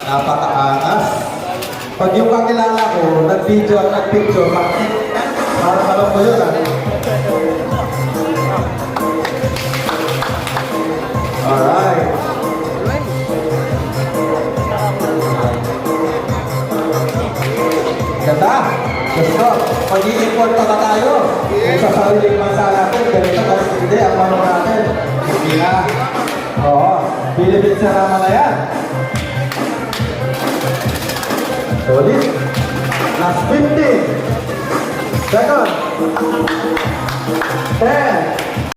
Napakaangas. Pag yung kakilala ko, nag-video at nag-picture, para alam mo yun, Alright. Ganda. Gusto. Mag-i-import pa ba tayo? Kung sa sariling bansa natin, ganito kasi hindi, ang manong natin. Hindi na. Oo. Philippines na naman na yan. Solid. Last 50. Second. 10.